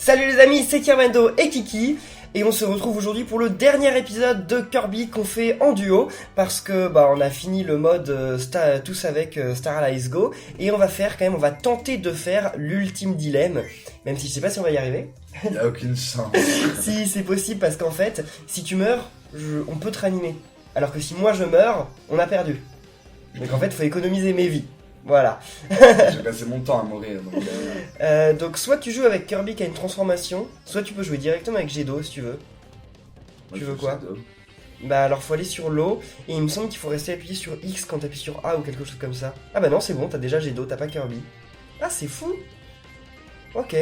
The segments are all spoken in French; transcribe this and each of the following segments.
Salut les amis, c'est Kirmando et Kiki et on se retrouve aujourd'hui pour le dernier épisode de Kirby qu'on fait en duo parce que on a fini le mode tous avec Star Allies Go et on va tenter de faire l'ultime dilemme, même si je sais pas si on va y arriver. Y a aucune chance. Si c'est possible parce qu'en fait, si tu meurs, on peut te réanimer. Alors que si moi je meurs, on a perdu. Donc en fait, faut économiser mes vies. Voilà. J'ai passé mon temps à mourir. Donc soit tu joues avec Kirby qui a une transformation, soit tu peux jouer directement avec Gedo si tu veux. Moi, Tu veux quoi? Shadow. Bah alors faut aller sur l'eau, et il me semble qu'il faut rester appuyé sur X quand t'appuies sur A ou quelque chose comme ça. Ah bah non c'est bon, t'as déjà Gedo, t'as pas Kirby. Ah c'est fou. Ok.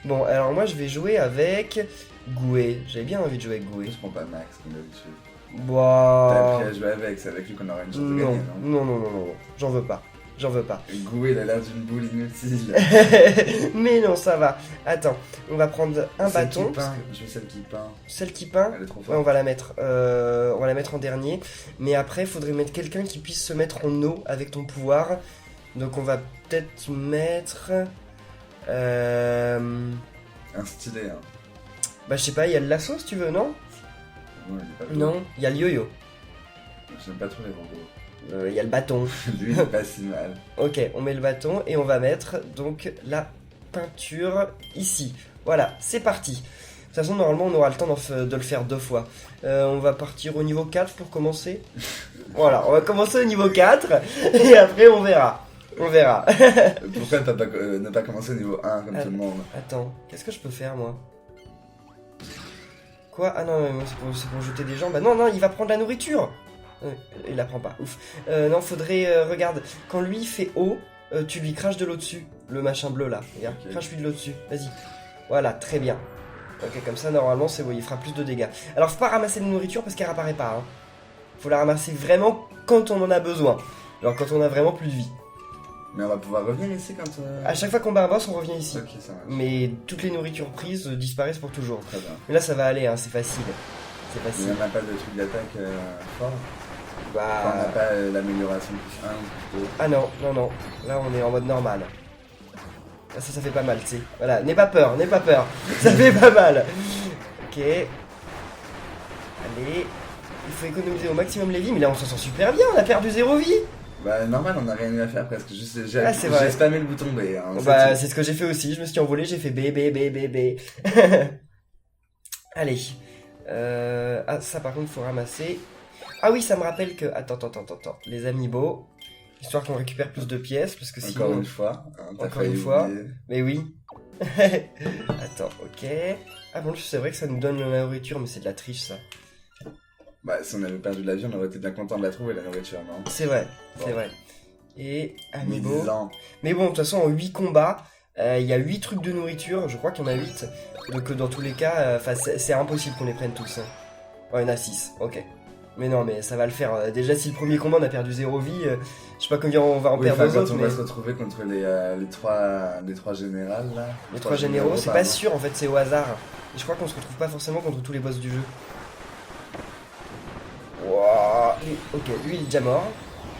Bon alors moi je vais jouer avec Goué. J'avais bien envie de jouer avec Goué. Je prends pas Max comme d'habitude. T'as Bah... appris à jouer avec, c'est avec lui qu'on aura une chance de gagner, non? Non, j'en veux pas. J'en veux pas. Goué, il a l'air d'une boule inutile. Mais non, ça va. Attends, on va prendre un Celle bâton. qui peint. Je veux celle qui peint. Celle qui peint. Elle est trop Ouais, forte. on va la mettre en dernier. Mais après, il faudrait mettre quelqu'un qui puisse se mettre en eau avec ton pouvoir. Donc on va peut-être mettre... Un stylet, hein. Bah je sais pas, il y a le lasso si tu veux, non? Non, il est pas Non, il y a le yo-yo. J'aime pas trop les robots. Il y a le bâton. Lui, il est pas si mal. Ok, on met le bâton et on va mettre donc la peinture ici. Voilà, c'est parti. De toute façon, normalement, on aura le temps de le faire 2 fois. On va partir au niveau 4 pour commencer. Voilà, on va commencer au niveau 4 et après on verra. On verra. Pourquoi ne pas commencer au niveau 1 comme tout le monde? Attends, qu'est-ce que je peux faire moi? Quoi? Ah non, c'est pour jeter des gens. Bah non, il va prendre la nourriture. Il la prend pas, ouf. Non, faudrait, regarde, quand lui il fait eau, tu lui craches de l'eau dessus. Le machin bleu là, regarde, Ok. crache-lui de l'eau dessus, vas-y. Voilà, très bien. Ok, comme ça, normalement, c'est bon, il fera plus de dégâts. Alors, faut pas ramasser de nourriture parce qu'elle réapparaît pas, hein. Faut la ramasser vraiment quand on en a besoin. Alors, quand on a vraiment plus de vie. Mais on va pouvoir revenir ici quand... À chaque fois qu'on bat un boss, on revient ici. Ok, ça marche. Mais toutes les nourritures prises disparaissent pour toujours. Très bien. Mais là, ça va aller, hein, c'est facile. C'est Il facile. n'y en a pas de truc d'attaque fort. Enfin, on n'a Bah... pas l'amélioration plus 1 ou plus 2. Ah non. Là, on est en mode normal. Ah, ça fait pas mal, tu sais. Voilà, n'aie pas peur. Ça fait pas mal. Ok. Allez. Il faut économiser au maximum les vies, mais là, on s'en sort super bien. On a perdu 0 vie. Bah normal, on n'a rien eu à faire presque. Juste, Ah, c'est vrai. j'ai spammé le bouton B. Hein, Bah, c'est ce que j'ai fait aussi. Je me suis envolé, j'ai fait B. Allez. Ah, ça, par contre, faut ramasser. Ah oui, ça me rappelle que... Attends. Les amiibo. Histoire qu'on récupère plus de pièces, parce que sinon... Encore une fois. Hein, t'as Encore failli une fois. oublier. Mais oui. Attends, ok. Ah bon, c'est vrai que ça nous donne la nourriture, mais c'est de la triche, ça. Bah si on avait perdu de la vie, on aurait été bien content de la trouver, la nourriture, non? C'est vrai, Bon. c'est vrai. Et amiibo. Médisant. Mais bon, de toute façon, en 8 combats, il y a 8 trucs de nourriture. Je crois qu'il y en a 8. Donc dans tous les cas, c'est impossible qu'on les prenne tous. Hein. Ouais, il y en a 6, ok. Mais non, mais ça va le faire. Déjà, si le premier combat, on a perdu 0 vie, je sais pas combien on va en Oui, perdre enfin, aux quand autres, on mais... va se retrouver contre les trois générales, là. Les 3 généraux, c'est pas pardon. sûr, en fait, c'est au hasard. Et je crois qu'on se retrouve pas forcément contre tous les boss du jeu. Wouah. Ok, lui il est déjà mort.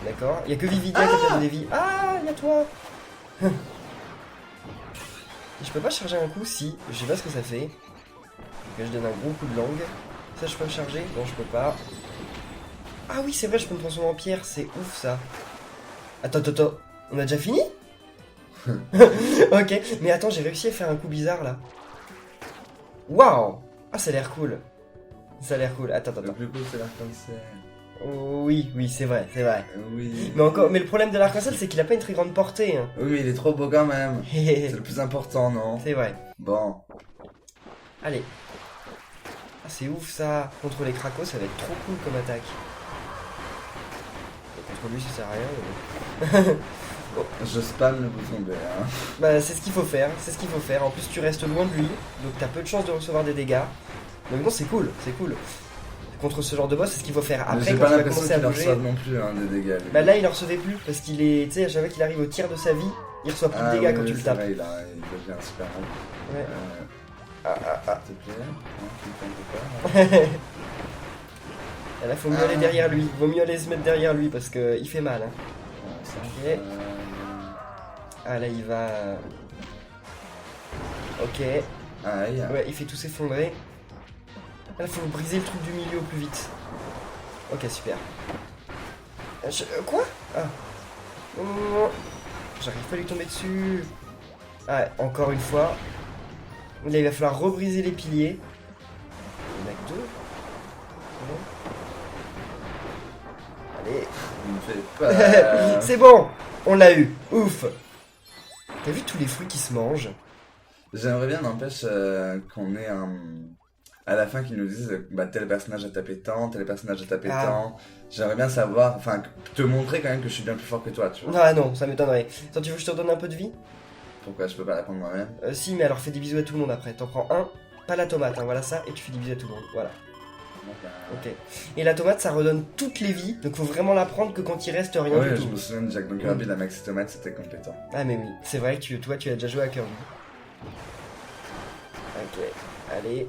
D'accord. Il y a que Vividia qui a perdu des vies. Ah, il y a toi. Je peux pas charger un coup, si. Je sais pas ce que ça fait. Ok, je donne un gros coup de langue. Ça, je peux me charger? Non, je peux pas. Ah oui, c'est vrai, je peux me transformer en pierre. C'est ouf, ça. Attends. On a déjà fini? Ok, mais attends, j'ai réussi à faire un coup bizarre, là. Waouh. Ah, ça a l'air cool. Ça a l'air cool. Attends. Le plus cool, c'est l'arc-en-ciel. Oui, c'est vrai. Oui. Mais le problème de l'arc-en-ciel, c'est qu'il a pas une très grande portée. Hein. Oui, mais il est trop beau quand même. C'est C'est le plus important, non? vrai. Bon. Allez. Ah, c'est ouf ça. Contre les Krakos, ça va être trop cool comme attaque. Et contre lui, ça sert à rien. Mais... Je spam le bouton B, hein. Bah, c'est ce qu'il faut faire. En plus, tu restes loin de lui. Donc, t'as peu de chances de recevoir des dégâts. Donc, non, c'est cool. Contre ce genre de boss, c'est ce qu'il faut faire. Mais Après, j'ai quand pas il va l'impression commencer à qu'il en bouger. reçoive non plus, hein, des dégâts. lui. Bah, là, il en recevait plus. Parce qu'il est. Tu sais, à chaque fois qu'il arrive au tiers de sa vie, il reçoit plus de dégâts oui, quand oui, tu le c'est tapes. vrai, il devient super bon. Ouais. S'il te plaît, hein, tu me fais un peu peur. Et là, faut mieux aller derrière lui. Vaut mieux aller se mettre derrière lui parce que il fait mal. Hein. Ça, Ok. Ah là, il va. Ok. Aïe. Ouais, il fait tout s'effondrer. Là, faut briser le truc du milieu au plus vite. Ok, super. Quoi? Ah. Non, non, non. J'arrive pas à lui tomber dessus. Ah, encore une fois. Là, il va falloir rebriser les piliers. Il y en a que deux. Bon. Allez. Il me fait peur. C'est bon. On l'a eu. Ouf. T'as vu tous les fruits qui se mangent? J'aimerais bien, n'empêche, qu'on ait un... À la fin, qu'ils nous disent, bah, tel personnage a tapé tant, tel personnage a tapé Ah. tant. J'aimerais bien savoir, enfin, te montrer quand même que je suis bien plus fort que toi, tu vois. Ah non, ça m'étonnerait. Attends, tu veux que je te redonne un peu de vie? Pourquoi je peux pas la prendre moi-même? Si, mais alors fais des bisous à tout le monde après. T'en prends un, pas la tomate, hein, voilà ça, et tu fais des bisous à tout le monde. Voilà, ok. Et la tomate, ça redonne toutes les vies, donc faut vraiment la prendre que quand il reste rien Ouais, du je tout. me souviens de Jack Kirby, la Maxi Tomate, c'était compétent. Ah, mais oui, c'est vrai que toi, tu as déjà joué à Kirby. Ok, allez.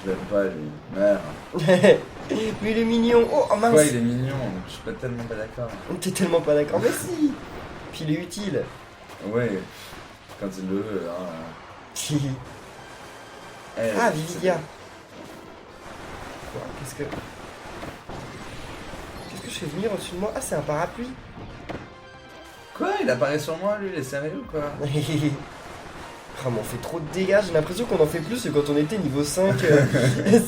Je l'aime pas, lui. Merde. Mais il est mignon. Oh mince. Quoi, il est mignon, je suis pas tellement pas d'accord. T'es tellement pas d'accord, mais si. Puis il est utile. Ouais, quand il le veut, hein. Eh, Ah, Vividia. Quoi, qu'est-ce que je fais venir au-dessus de moi? Ah, c'est un parapluie. Quoi, il apparaît sur moi, lui, il est sérieux ou quoi? Ah, mais on fait trop de dégâts, j'ai l'impression qu'on en fait plus que quand on était niveau 5.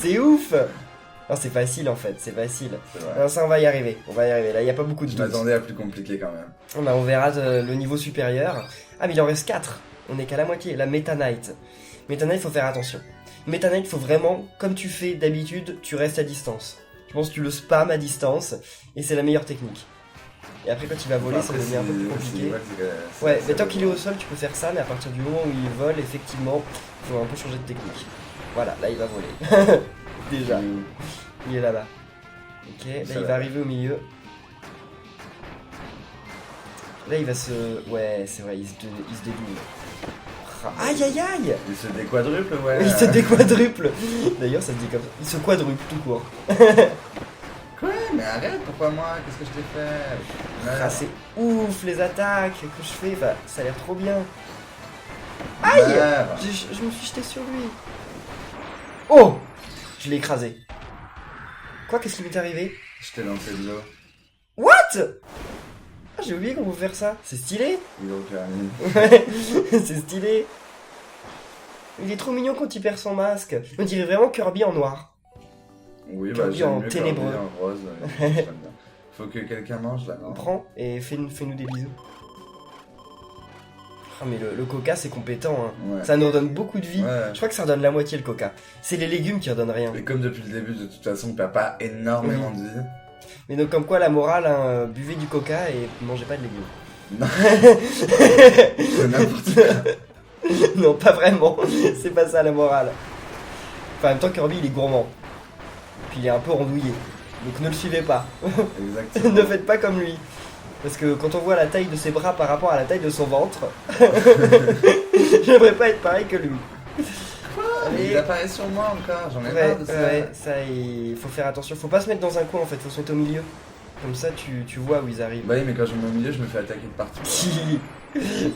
C'est ouf. Non, c'est facile en fait, c'est facile. C'est vrai. Non, ça, on va y arriver, là, il n'y a pas beaucoup de Je doutes. m'attendais à plus compliqué quand même. On verra le niveau supérieur. Ah, mais il en reste 4. On est qu'à la moitié. La Meta Knight. Meta Knight, faut faire attention. Meta Knight, faut vraiment, comme tu fais d'habitude, tu restes à distance. Je pense que tu le spams à distance, et c'est la meilleure technique. Et après, quand il va voler, ça devient un peu plus compliqué. Ouais, mais tant qu'il est au sol, tu peux faire ça, mais à partir du moment où il vole, effectivement, il faut un peu changer de technique. Voilà, là, il va voler. Déjà, il est là-bas. Ok, là, il va arriver au milieu. Là, il va se... Ouais, c'est vrai, il se dédouble. Aïe, aïe, aïe. Il se déquadruple, ouais. Il se déquadruple. D'ailleurs, ça se dit comme ça. Il se quadruple, tout court. Quoi? Mais arrête, pourquoi moi? Qu'est-ce que je t'ai fait? Ah, c'est ouf, les attaques que je fais. Bah, ça a l'air trop bien. Aïe. Merde. Je me suis jeté sur lui. Oh. Je l'ai écrasé. Quoi? Qu'est-ce qui m'est arrivé? Je t'ai lancé de l'eau. What? Ah, j'ai oublié qu'on peut faire ça. C'est stylé. Hydrothermie. Ouais, c'est stylé. Il est trop mignon quand il perd son masque. On dirait vraiment Kirby en noir. Oui, Kirby j'aime en mieux ténébreux. Kirby en rose. J'aime bien. Faut que quelqu'un mange là, On non? prend et fais-nous des bisous. Ah, mais le coca, c'est compétent. Hein. Ouais. Ça nous redonne beaucoup de vie. Ouais. Je crois que ça redonne la moitié le coca. C'est les légumes qui redonnent rien. Et comme depuis le début, de toute façon, on perd pas énormément de vie. Mais donc, comme quoi, la morale, hein, buvez du coca et mangez pas de légumes. Non. C'est n'importe quoi. Non, pas vraiment. C'est pas ça la morale. Enfin, en même temps, Kirby, il est gourmand. Puis il est un peu rondouillé. Donc ne le suivez pas. Exactement. Ne faites pas comme lui. Parce que quand on voit la taille de ses bras par rapport à la taille de son ventre, j'aimerais pas être pareil que lui. Il apparaît sur moi encore, j'en ai Ouais, marre de ça. ouais, ça, il faut faire attention. Faut pas se mettre dans un coin en fait, faut se mettre au milieu. Comme ça, tu vois où ils arrivent. Bah oui, mais quand je me mets au milieu, je me fais attaquer de partout.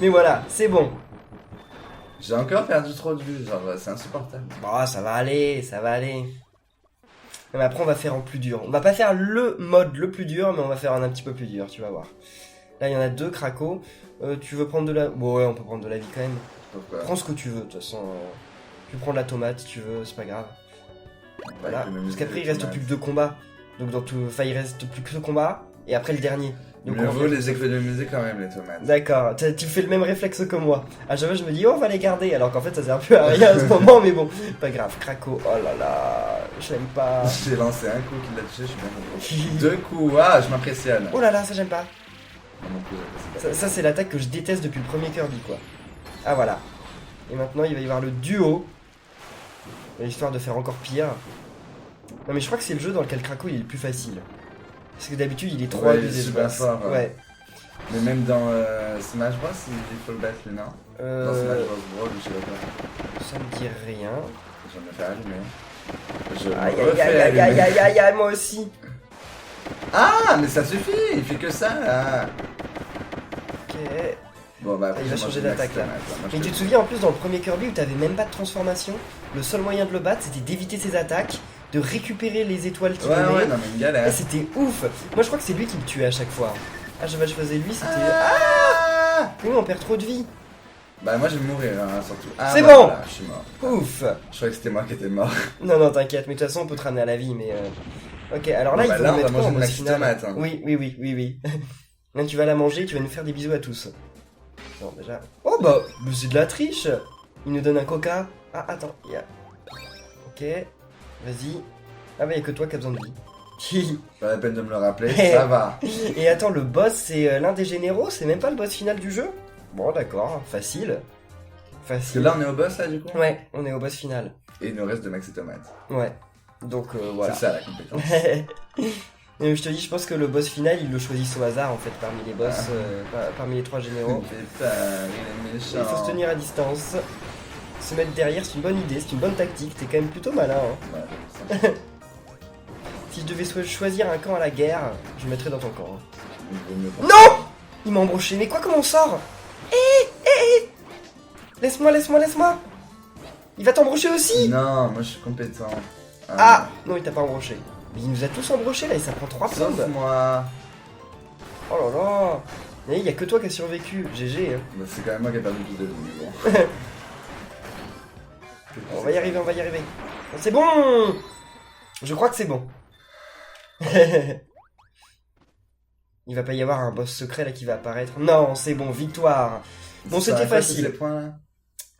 Mais voilà, c'est bon. J'ai encore perdu trop de vue, genre c'est insupportable. Bon, ça va aller, ça va aller. Mais après, on va faire en plus dur. On va pas faire le mode le plus dur, mais on va faire un petit peu plus dur, tu vas voir. Là, il y en a deux, Craco. Tu veux prendre de la... Bon, ouais, on peut prendre de la vie quand même. Pourquoi? Prends ce que tu veux, de toute façon. Tu prends de la tomate si tu veux, c'est pas grave. Voilà. Parce qu'après, il reste plus que 2 combats. Donc, enfin, il reste plus que 2 combats. Et après, le dernier. Donc, Mieux on vaut fait- les économiser quand même, les tomates. D'accord, tu fais le même réflexe que moi. À chaque fois, je me dis, oh, on va les garder. Alors qu'en fait, ça sert un peu à rien à ce moment, mais bon, pas grave. Craco, oh là là, je l'aime pas. J'ai lancé un coup qui l'a touché, je suis bien content. 2 coups, ah, je m'impressionne. Oh là là, ça j'aime pas. Non plus, j'apprécie Ça c'est l'attaque que je déteste depuis le premier Kirby, quoi. Ah voilà. Et maintenant, il va y avoir le duo. Histoire de faire encore pire. Non, mais je crois que c'est le jeu dans lequel Craco il est le plus facile. Parce que d'habitude, il est 3 Ouais, du il est super espace. fort, ouais. Ouais. Mais même dans Smash Bros, il faut le battre, lui, non? Dans Smash Bros Brawl, je sais pas quoi. Ça me dit rien. Je vais me faire allumer. Je me Aïe aïe refais aïe aïe aïe allumer. aïe aïe aïe, moi aussi. Ah, mais ça suffit, il fait que ça, là. Ok. Bon, bah, après, Il va j'ai changer mangé d'attaque, là. Max Tomate, moi, je Mais te tu te le souviens en plus dans le premier Kirby où t'avais même pas de transformation, le seul moyen de le battre c'était d'éviter ses attaques, de récupérer les étoiles qui dis. Ouais, venaient. ouais, non, mais une Et galère. c'était ouf. Moi je crois que c'est lui qui me tuait à chaque fois. À chaque fois que je faisais lui c'était... Ah Oui on perd trop de vie. Bah, moi, je vais mourir, hein, surtout. Ah, C'est bah, bon. voilà, je suis mort. Ouf. Je croyais que c'était moi qui étais mort. Non t'inquiète, mais de toute façon on peut te ramener à la vie mais... Ok alors là Bon, bah, il faut là, nous on va mettre quoi manger en une boss maxi final? tomate, hein. Oui. Là tu vas la manger, tu vas nous faire des bisous à tous. Bon déjà... Oh bah c'est de la triche. Il nous donne un coca. Ah attends, il y a... Ok, vas-y. Ah bah y'a que toi qui as besoin de vie. Pas la peine de me le rappeler, ça va. Et attends, le boss c'est l'un des généraux, c'est même pas le boss final du jeu? Bon d'accord, facile. Parce que là, on est au boss, là, du coup. Ouais, on est au boss final. Et il nous reste de maxi tomate. Ouais, donc voilà. C'est ça, la compétence. Et je te dis, je pense que le boss final, ils le choisissent au hasard en fait parmi les boss, parmi les 3 Il généraux. me fait peur, il est méchant. Il faut se tenir à distance. Se mettre derrière, c'est une bonne idée, c'est une bonne tactique, t'es quand même plutôt malin. Hein. Ouais, ça. Si je devais choisir un camp à la guerre, je me mettrais dans ton camp. Hein. Il vaut mieux pas. Non! Il m'a embroché, mais quoi, comment on sort? Laisse-moi. Il va t'embrocher aussi! Non, moi je suis compétent. Ah! Non, il t'a pas embroché. Mais il nous a tous embrochés là, et ça prend 3 plombes. Sauf moi. Oh là là! Mais il y a que toi qui as survécu, GG. Hein. Bah, c'est quand même moi qui ai perdu plus de vie, mais bon. On va y arriver. C'est bon! Je crois que c'est bon. Il va pas y avoir un boss secret là qui va apparaître. Non, c'est bon, victoire. Bon, Ça c'était a quoi, tous facile. ces points là.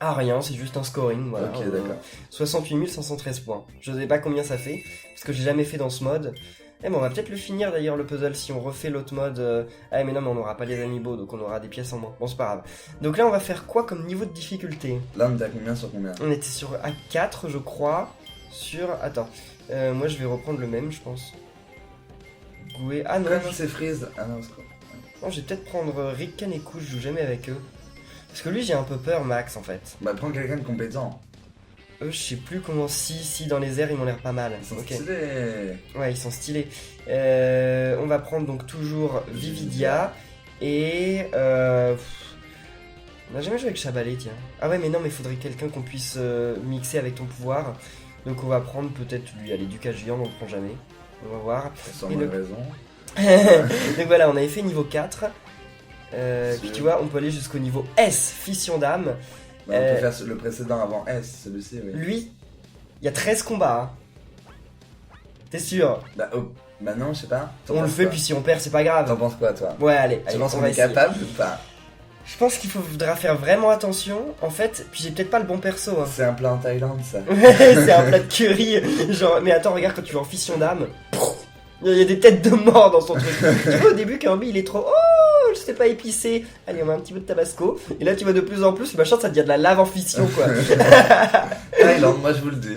Ah, rien, c'est juste un scoring, voilà. Ok, d'accord. 68 513 points. Je sais pas combien ça fait, parce que j'ai jamais fait dans ce mode. Eh ben, on va peut-être le finir d'ailleurs, le puzzle, si on refait l'autre mode. Ah, mais non, mais on aura pas les amiibo, donc on aura des pièces en moins. Bon, c'est pas grave. Donc là, on va faire quoi comme niveau de difficulté? Là, on était à combien sur combien? On était sur A4, je crois. Sur... Attends. Moi, je vais reprendre le même, je pense. Goué... Ah non, Comment c'est Freeze? Ah non, c'est quoi? non, je vais peut-être prendre Ricken et Couche, je joue jamais avec eux. Parce que lui, j'ai un peu peur, Max, en fait. Bah, prends quelqu'un de compétent. Eux, je sais plus comment... Si, dans les airs, ils m'ont l'air pas mal. Ils sont Ok. stylés. Ouais, ils sont stylés. On va prendre donc toujours Vividia. Et... On n'a jamais joué avec Chabalé, tiens. Ah ouais, mais non, mais faudrait quelqu'un qu'on puisse mixer avec ton pouvoir. Donc on va prendre peut-être lui. Allez, du Géant, on le prend jamais. On va voir. Sans Et bonne le- raison. Donc voilà, on avait fait niveau 4. Puis tu vois, on peut aller jusqu'au niveau S, Fission d'âme. Bah, on peut faire le précédent avant S, celui-ci, oui. Lui, il y a 13 combats. Hein. T'es sûr? Bah, oh, bah non, je sais pas. T'en On le penses fait, quoi? puis si on perd, c'est pas grave. T'en penses quoi, toi? Ouais, allez, Tu penses on qu'on va est essayer. capable ou pas? Je pense qu'il faudra faire vraiment attention. En fait, puis j'ai peut-être pas le bon perso. Hein. C'est un plat en Thaïlande, ça. C'est un plat de curry. Genre, mais attends, regarde quand tu vas en fission d'âme. Il y a des têtes de mort dans son truc. Tu vois, au début, Kirby, il est trop. Oh, je sais pas épicé. Allez, on met un petit peu de tabasco. Et là, tu vas de plus en plus. Machin, ça devient de la lave en fission, quoi. Thaïlande, moi je vous le dis.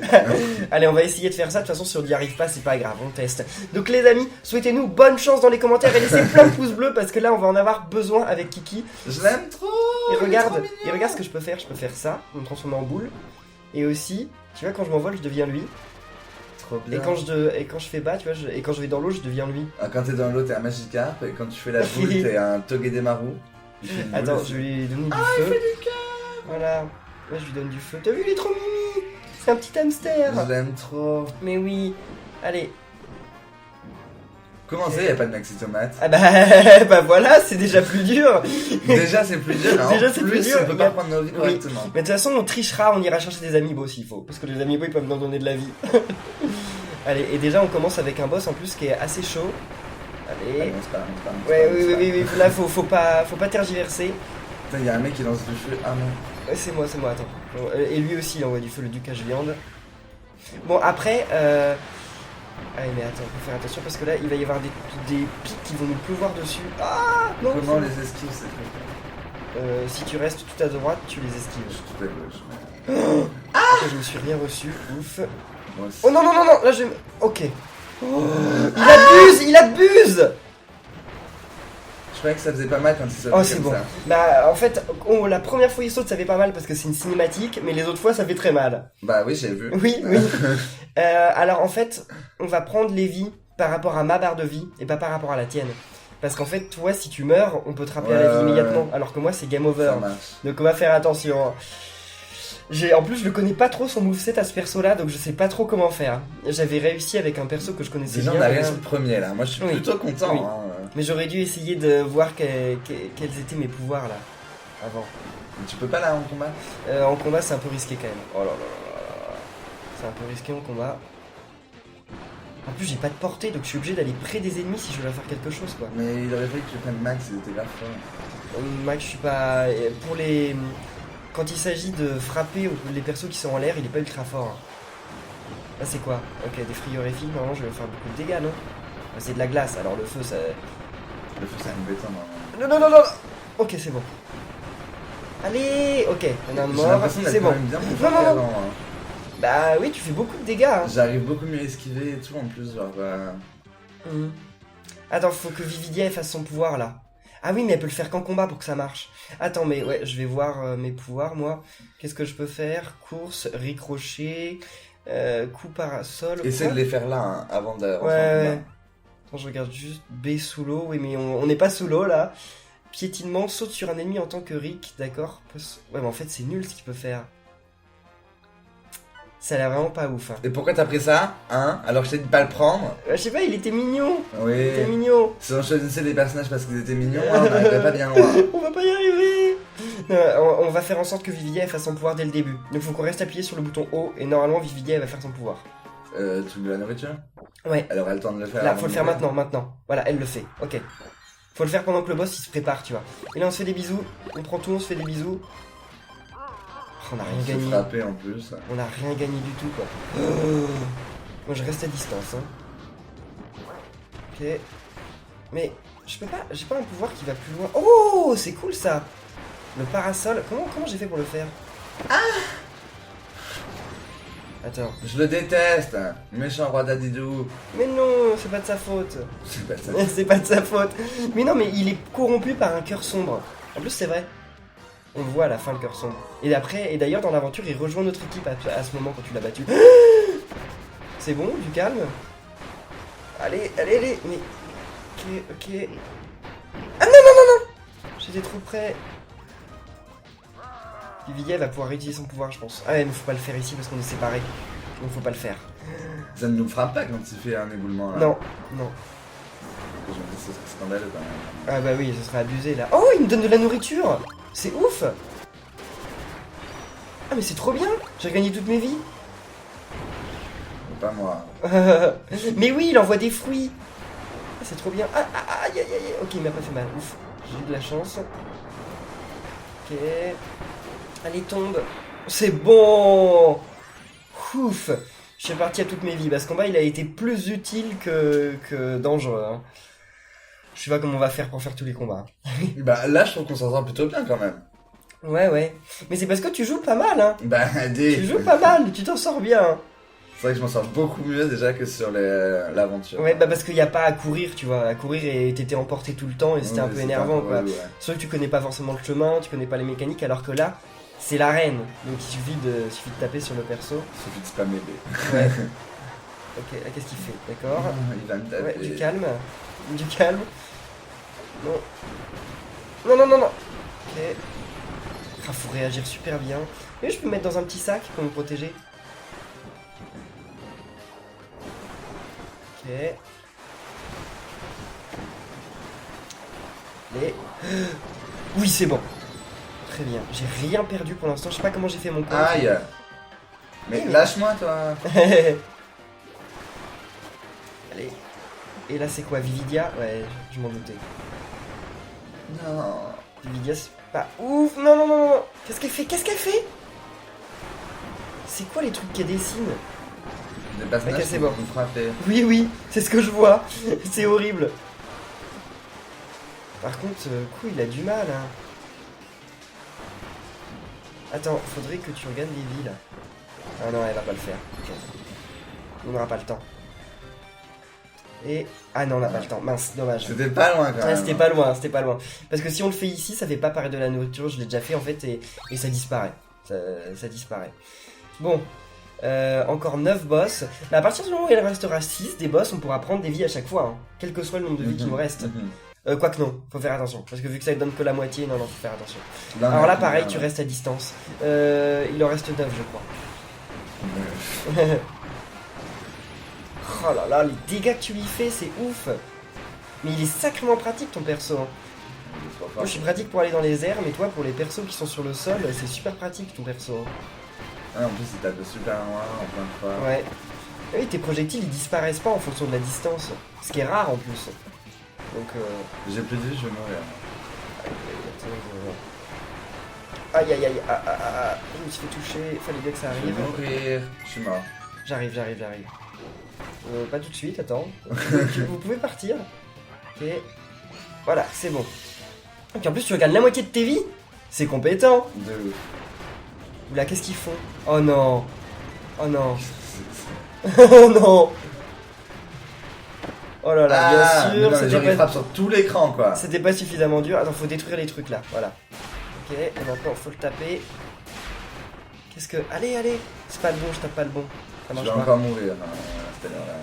Allez, on va essayer de faire ça. De toute façon, si on n'y arrive pas, c'est pas grave. On teste. Donc, les amis, souhaitez-nous bonne chance dans les commentaires et laissez plein de pouces bleus parce que là, on va en avoir besoin avec Kiki. Je l'aime trop. Et il est regarde, trop mignon. ce que je peux faire. Je peux faire ça, me transformer en boule. Et aussi, tu vois, quand je m'envole, je deviens lui. Trop Et bien. quand je fais bas, tu vois, et quand je vais dans l'eau, je deviens lui. Ah, quand t'es dans l'eau, t'es un Magikarp, et quand tu fais la boule, t'es un Togedemaru. Il fait une boule Attends, aussi. je vais lui donner du feu. du cœur. Voilà. Là, je lui donne du feu. T'as vu, il est trop mimi. C'est un petit hamster. Je l'aime trop. Mais oui. Allez. Comment c'est, y a pas de maxi tomate? Ah bah, bah voilà, c'est déjà plus dur. Déjà, c'est plus dur, hein. Déjà, En c'est plus dur, on peut y pas a- prendre nos vies Oui. correctement. Mais de toute façon, on trichera, on ira chercher des amiibo s'il faut. Parce que les amiibo, ils peuvent nous donner de la vie. Allez, et déjà, on commence avec un boss en plus qui est assez chaud. Allez. Allez, on se parle, on se parle, on se Ouais, parle, on oui, se oui, parle. oui, oui, là, faut pas tergiverser. Putain, y a un mec qui lance du feu. Ah non. Ouais, c'est moi, attends. Bon, et lui aussi, il envoie du feu, le ducage viande. Bon, après, ah mais attends, faut faire attention parce que là, il va y avoir des pics qui vont nous pleuvoir dessus. Ah non. Comment les esquives, c'est fait? Si tu restes tout à droite, tu les Je esquives. suis tout à gauche. Ok, je me suis rien reçu, ouf. Moi aussi. Oh non, là je... Ok. Il abuse. Je croyais que ça faisait pas mal quand il sautait Oh, comme c'est bon. ça. Bah, en fait, la première fois il saute, ça fait pas mal parce que c'est une cinématique, mais les autres fois, ça fait très mal. Bah oui, j'ai vu. Oui. Alors en fait, on va prendre les vies par rapport à ma barre de vie et pas par rapport à la tienne. Parce qu'en fait, toi, si tu meurs, on peut te rappeler à la vie Ouais, immédiatement. Alors que moi, c'est game over. Ça marche. Donc on va faire attention. En plus, je le connais pas trop son moveset à ce perso-là, donc je sais pas trop comment faire. J'avais réussi avec un perso que je connaissais Déjà, bien. on a mais réussi là- le premier là. Moi, je suis Oui. plutôt content. Oui. Hein. Mais j'aurais dû essayer de voir quels étaient mes pouvoirs là, avant. Tu peux pas là en combat? En combat, c'est un peu risqué quand même. Oh là là là là là. C'est un peu risqué en combat. En plus, j'ai pas de portée, donc je suis obligé d'aller près des ennemis si je veux leur faire quelque chose, quoi. Mais il aurait fallu que tu prennes Max, il était grave fort. Max, je suis pas. Pour les. Quand il s'agit de frapper les persos qui sont en l'air, il est pas ultra fort. Là, c'est quoi? Ok, des frigorifiques, normalement, je vais faire beaucoup de dégâts, non? C'est de la glace, alors le feu, ça. Le feu, c'est embêtant normalement. Non, non, non, non! Ok, c'est bon. Allez! Ok, on a un J'ai mort, l'impression c'est d'être bon. quand même bien plus Non, fort non, non. qu'avant, hein. Bah oui, tu fais beaucoup de dégâts, hein. J'arrive beaucoup mieux à esquiver et tout en plus, genre. Mhm. Attends, faut que Vividia elle fasse son pouvoir là. Ah oui, mais elle peut le faire qu'en combat pour que ça marche. Attends, mais ouais, je vais voir mes pouvoirs moi. Qu'est-ce que je peux faire? Course, ricochet, coup parasol. Essaie quoi de les faire là hein, avant de Ouais, rentrer en ouais. combat. Attends, je regarde juste B sous l'eau. Oui, mais on n'est pas sous l'eau là. Piétinement, saute sur un ennemi en tant que Rick, d'accord. Ouais, mais en fait, c'est nul ce qu'il peut faire. Ça a l'air vraiment pas ouf. Hein. Et pourquoi t'as pris ça? Hein? Alors que je t'ai dit de pas le prendre? Je sais pas, il était mignon. Il Oui. était mignon. Si on choisissait les personnages parce qu'ils étaient mignons, hein, on n'arriverait pas bien loin. On va pas y arriver. On va faire en sorte que Vividia elle fasse son pouvoir dès le début. Donc faut qu'on reste appuyé sur le bouton haut et normalement Vividia elle va faire son pouvoir. Truc de la nourriture? Ouais. Elle aura le temps de le faire. Là, avant faut le de faire faire. maintenant. Voilà, elle le fait. Ok. Faut le faire pendant que le boss il se prépare, tu vois. Et là on se fait des bisous. On prend tout, on se fait des bisous. Oh, on a rien On s'est gagné. frappé en plus. On a rien gagné du tout quoi. Moi je reste à distance. Hein. Ok. Mais je peux pas. J'ai pas un pouvoir qui va plus loin. Oh, c'est cool ça. Le parasol. Comment j'ai fait pour le faire? Attends. Je le déteste, méchant roi d'Adidou. Mais non, c'est pas de sa faute. C'est pas ça. C'est pas de sa faute. Mais non, mais il est corrompu par un cœur sombre. En plus, c'est vrai. On le voit à la fin, le cœur sombre. Et après, et d'ailleurs, dans l'aventure, il rejoint notre équipe à ce moment quand tu l'as battu. C'est bon, du calme. Allez, allez, allez. Mais. Ok, ok. Ah non, non, non, non. J'étais trop près. Vividia va pouvoir utiliser son pouvoir, je pense. Ah ouais, mais faut pas le faire ici parce qu'on est séparés. Donc faut pas le faire. Ça ne nous frappe pas quand il fait un éboulement là. Non, non. Je me dis ce serait scandaleux quand même. Ah bah oui, ce serait abusé là. Oh, il me donne de la nourriture. C'est ouf. Ah mais c'est trop bien. J'ai gagné toutes mes vies. Pas moi. Mais oui, il envoie des fruits. Ah, c'est trop bien. Ah, ah, aïe, aïe, aïe. Ok, il m'a pas fait mal. Ouf. J'ai eu de la chance. Ok. Allez, tombe. C'est bon. Ouf. Je suis parti à toutes mes vies. Bah, ce combat, il a été plus utile que dangereux. Hein. Je sais pas comment on va faire pour faire tous les combats. Bah là, je trouve qu'on s'en sort plutôt bien quand même. Ouais, ouais. Mais c'est parce que tu joues pas mal, hein. Bah, Tu joues pas mal, tu t'en sors bien. C'est vrai que je m'en sors beaucoup mieux déjà que sur l'aventure. Ouais, bah parce qu'il n'y a pas à courir, tu vois. À courir et t'étais emporté tout le temps et c'était un peu énervant, quoi. Ouais. Soit que tu connais pas forcément le chemin, tu connais pas les mécaniques, alors que là, c'est l'arène. Donc il suffit de taper sur le perso. Il suffit de spammer B. Ouais. Ok, là, qu'est-ce qu'il fait? D'accord. Il va me taper. Ouais, du calme. Du calme. Non. Non, non, non, non. Ok. Ah, faut réagir super bien. Et je peux me mettre dans un petit sac pour me protéger. Ok. Allez. Oui, c'est bon. Très bien. J'ai rien perdu pour l'instant. Je sais pas comment j'ai fait mon compte. Aïe. Mais Mais- lâche-moi toi. Allez. Et là, c'est quoi? Vividia? Ouais, je m'en doutais. Non. Vividia, c'est pas ouf. Non, non, non, non. Qu'est-ce qu'elle fait? Qu'est-ce qu'elle fait? C'est quoi les trucs qu'elle dessine? Des personnages Ok, c'est qui bon. vont me frapper. Oui, oui, c'est ce que je vois. C'est horrible. Par contre, coup, il a du mal. Hein. Attends, faudrait que tu regardes les vies là. Ah non, elle va pas le faire. Ok. On n'aura pas le temps. Et. Ah non, on n'a pas le temps. Mince, dommage. C'était pas loin quand Ah, même. c'était pas loin, c'était pas loin. Parce que si on le fait ici, ça fait pas paraître de la nourriture. Je l'ai déjà fait en fait et ça disparaît. Ça disparaît. Bon. Encore 9 boss. Mais à partir du moment où il restera 6 des boss, on pourra prendre des vies à chaque fois. Hein, quel que soit le nombre de vies qui nous reste. Quoique non, faut faire attention. Parce que vu que ça donne que la moitié, non, faut faire attention. Là, on Alors a là, combien, pareil, là tu restes à distance. Il en reste 9, je crois. Oh là là, les dégâts que tu lui fais, c'est ouf. Mais il est sacrément pratique ton perso. Hein. Moi, je suis pratique pour aller dans les airs, mais toi, pour les persos qui sont sur le sol, c'est super pratique ton perso. Hein. Ah, en plus, il tape super loin, en plein de fois. Ouais. Et oui, tes projectiles, ils disparaissent pas en fonction de la distance. Ce qui est rare en plus. Donc, J'ai plus de vie, je vais mourir. Aïe aïe aïe, je me suis fait toucher, fallait bien que ça Je arrive. vais mourir. Je suis mort. J'arrive. Pas tout de suite, attends. Vous pouvez partir. Ok. Voilà, c'est bon. Et puis en plus, tu regagnes la moitié de tes vies. C'est compétent. De ouf. Oula, qu'est-ce qu'ils font? Oh non. Oh non. Oh non. Oh là là, bien sûr. Non, genre, il frappe sur tout l'écran, quoi. C'était pas suffisamment dur. Attends, faut détruire les trucs là. Voilà. Ok, et maintenant, faut le taper. Qu'est-ce que. Allez. C'est pas le bon, je tape pas le bon. Ça Je marche vais pas. encore mourir. C'est-à-dire là.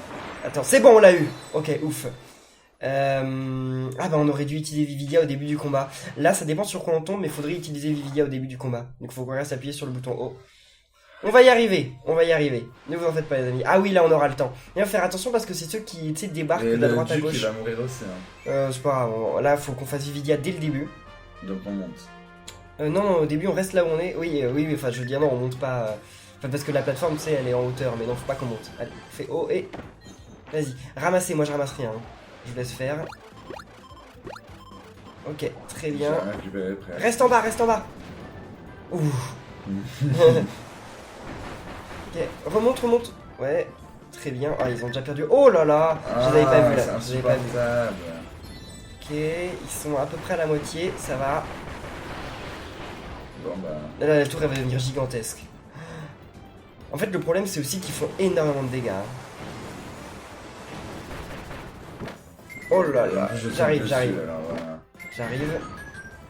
Attends, c'est bon, on l'a eu. Ok, ouf. Ah bah on aurait dû utiliser Vividia au début du combat. Là, ça dépend sur quoi on tombe, mais il faudrait utiliser Vividia au début du combat. Donc faut qu'on reste appuyé sur le bouton O. On va y arriver. Ne vous en faites pas les amis. Ah oui, là on aura le temps. Et on va faire attention parce que c'est ceux qui débarquent Et de la le droite à duc, gauche. il va mourir aussi. Hein. C'est pas grave. Là, faut qu'on fasse Vividia dès le début. Donc on monte. Non, au début on reste là où on est. Oui, enfin je veux dire non, on monte pas. Enfin parce que la plateforme, tu sais, elle est en hauteur, mais non, faut pas qu'on monte. Allez, fais O et... Vas-y, ramassez, moi je ramasse rien. Hein. Je vous laisse faire. Ok, très bien. J'ai récupéré, prêt. Reste en bas. Ouh. Ok, remonte. Ouais, très bien. Ah, ils ont déjà perdu. Oh là là, je les avais pas vus là. C'est Je les avais pas vus. insupportable. Ok, ils sont à peu près à la moitié, ça va. Bon bah. Là, la tour elle va devenir gigantesque. En fait, le problème c'est aussi qu'ils font énormément de dégâts. Hein. Oh là là, Je tombe j'arrive. dessus, alors, voilà. J'arrive.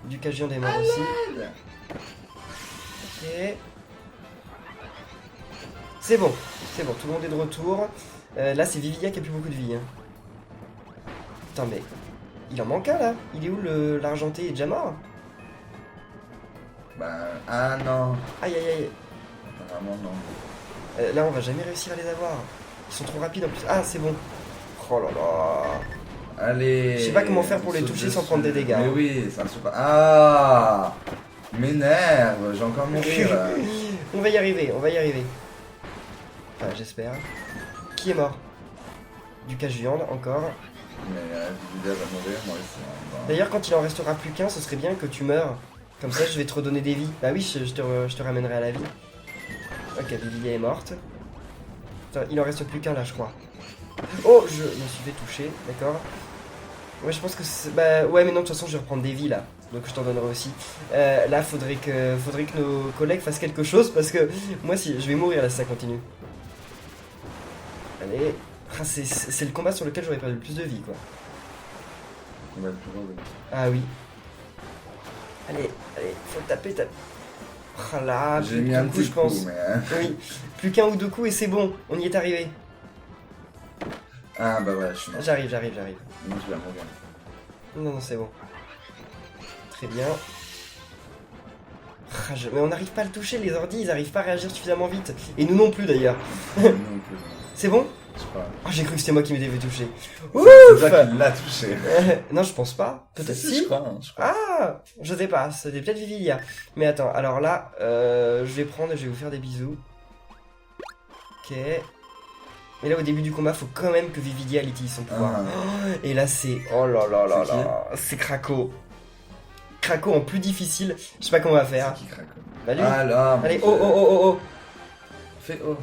Du Cagion des morts aussi. Ok. C'est bon, tout le monde est de retour. Là, c'est Vividia qui a plus beaucoup de vie. Hein. Attends, mais il en manque un là. Il est où l'argenté? Il est déjà mort? Bah. Ah non. Aïe. Apparemment non. Là, on va jamais réussir à les avoir. Ils sont trop rapides en plus. Ah, c'est bon. Oh là là. Allez. Je sais pas comment faire pour les saute toucher dessus. sans prendre des dégâts. Mais oui, c'est insupportable. Ah. M'énerve, j'ai encore mourir là. On va y arriver. Enfin, j'espère. Qui est mort? Du Cagiande, encore. Mais Vividia va mourir, moi aussi. Hein. Bon. D'ailleurs, quand il en restera plus qu'un, ce serait bien que tu meurs. Comme ça, je vais te redonner des vies. Bah oui, je te ramènerai à la vie. Ok, Vividia est morte. Attends, il en reste plus qu'un là, je crois. Oh, je me suis fait toucher, d'accord. Ouais, je pense que c'est... Bah ouais, mais non, de toute façon, je vais reprendre des vies là. Donc je t'en donnerai aussi. Là, faudrait que nos collègues fassent quelque chose parce que moi, si je vais mourir là si ça continue. Allez. Ah, c'est le combat sur lequel j'aurais perdu le plus de vie, quoi. On va le plus loin, Ah oui. Allez, faut taper. Ah là, j'ai plus mis que un deux coups, petit je pense. coup, mais. Oui, plus qu'un ou deux coups et c'est bon, on y est arrivé. Ah bah ouais, je suis mort. J'arrive. Moi je vais mourir. Non, c'est bon. Très bien. Ah, mais on n'arrive pas à le toucher, les ordis, ils arrivent pas à réagir suffisamment vite. Et nous non plus d'ailleurs. Non plus. C'est bon? Je sais pas. Oh, j'ai cru que c'était moi qui m'étais fait toucher. C'est ça qui l'a touché. Non, je pense pas. Peut-être Si, si. je crois. Ah, je sais pas, c'était peut-être Vivilia. Mais attends, alors là, je vais prendre et je vais vous faire des bisous. Ok. Mais là, au début du combat, faut quand même que Vividia elle utilise son pouvoir. Ah. Oh, et là, c'est... Oh là là là C'est là. C'est Krako. Krako en plus difficile. Je sais pas comment on va faire. C'est qui craque. Bah lui. Ah là, Allez, mon Dieu. oh. Fais oh.